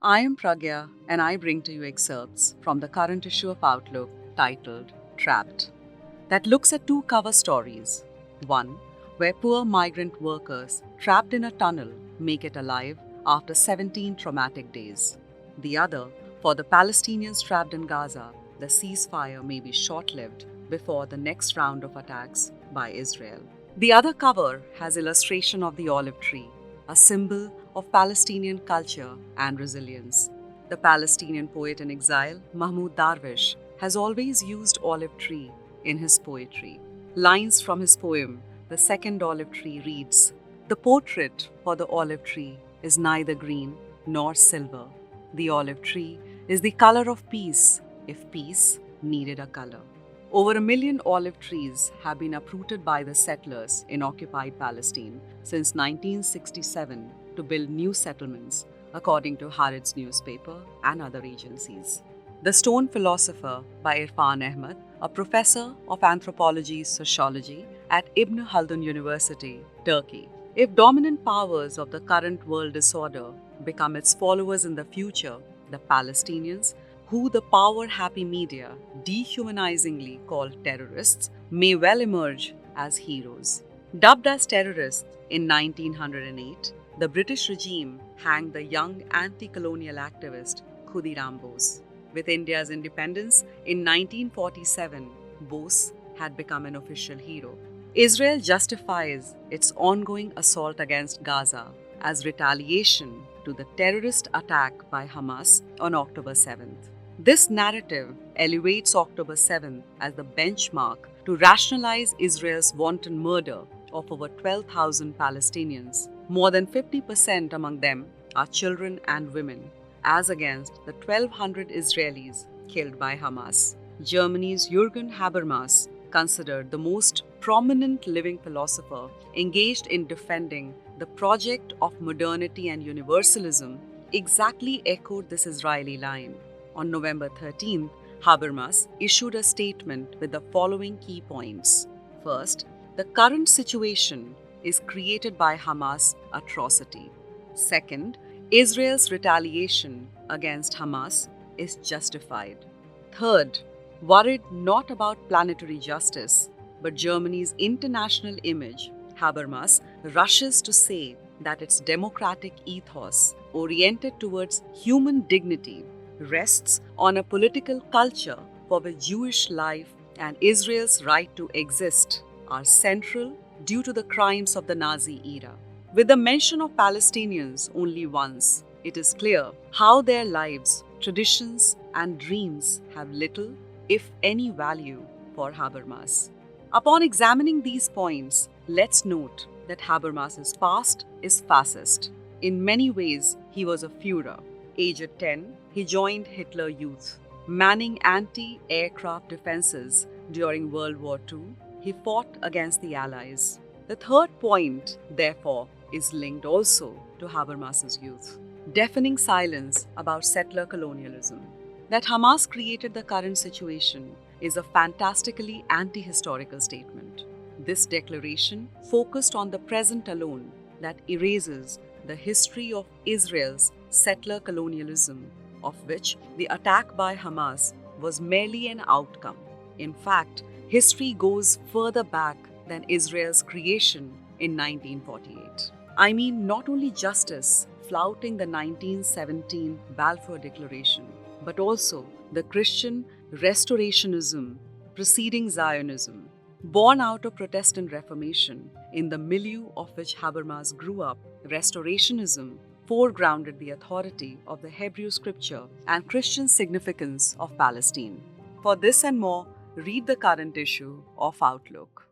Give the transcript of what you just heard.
I am Pragya and I bring to you excerpts from the current issue of Outlook titled Trapped, that looks at two cover stories. One, where poor migrant workers trapped in a tunnel make it alive after 17 traumatic days. The other, for the Palestinians trapped in Gaza, the ceasefire may be short lived before the next round of attacks by Israel. The other cover has illustration of the olive tree, a symbol of Palestinian culture and resilience. The Palestinian poet in exile, Mahmoud Darwish, has always used olive tree in his poetry. Lines from his poem, The Second Olive Tree, reads, "The portrait for the olive tree is neither green nor silver. The olive tree is the color of peace, if peace needed a color." Over 1 million olive trees have been uprooted by the settlers in occupied Palestine since 1967 to build new settlements, according to Haaretz newspaper and other agencies. The Stone Philosopher by Irfan Ahmad, a professor of anthropology sociology at Ibn Khaldun University, Turkey. If dominant powers of the current world disorder become its followers in the future, the Palestinians, who the power-happy media dehumanizingly call terrorists, may well emerge as heroes. Dubbed as terrorists in 1908, the British regime hanged the young anti-colonial activist Khudiram Bose. With India's independence in 1947, Bose had become an official hero. Israel justifies its ongoing assault against Gaza as retaliation to the terrorist attack by Hamas on October 7th. This narrative elevates October 7th as the benchmark to rationalize Israel's wanton murder of over 12,000 Palestinians. More than 50% among them are children and women, as against the 1,200 Israelis killed by Hamas. Germany's Jürgen Habermas, considered the most prominent living philosopher engaged in defending the project of modernity and universalism, exactly echoed this Israeli line. On November 13th, Habermas issued a statement with the following key points. First, the current situation is created by Hamas' atrocity. Second, Israel's retaliation against Hamas is justified. Third, worried not about planetary justice, but Germany's international image, Habermas rushes to say that its democratic ethos, oriented towards human dignity, rests on a political culture for which Jewish life and Israel's right to exist are central due to the crimes of the Nazi era. With the mention of Palestinians only once, it is clear how their lives, traditions, and dreams have little, if any, value for Habermas. Upon examining these points, let's note that Habermas's past is fascist. In many ways, he was a Führer. Aged 10, he joined Hitler Youth. Manning anti-aircraft defenses during World War II, he fought against the Allies. The third point, therefore, is linked also to Habermas's youth. Deafening silence about settler colonialism. That Hamas created the current situation is a fantastically anti-historical statement. This declaration focused on the present alone that erases the history of Israel's settler colonialism, of which the attack by Hamas was merely an outcome. In fact, history goes further back than Israel's creation in 1948. I mean, not only justice flouting the 1917 Balfour Declaration, but also the Christian restorationism preceding Zionism, born out of Protestant Reformation, in the milieu of which Habermas grew up. Restorationism foregrounded the authority of the Hebrew Scripture and Christian significance of Palestine. For this and more, read the current issue of Outlook.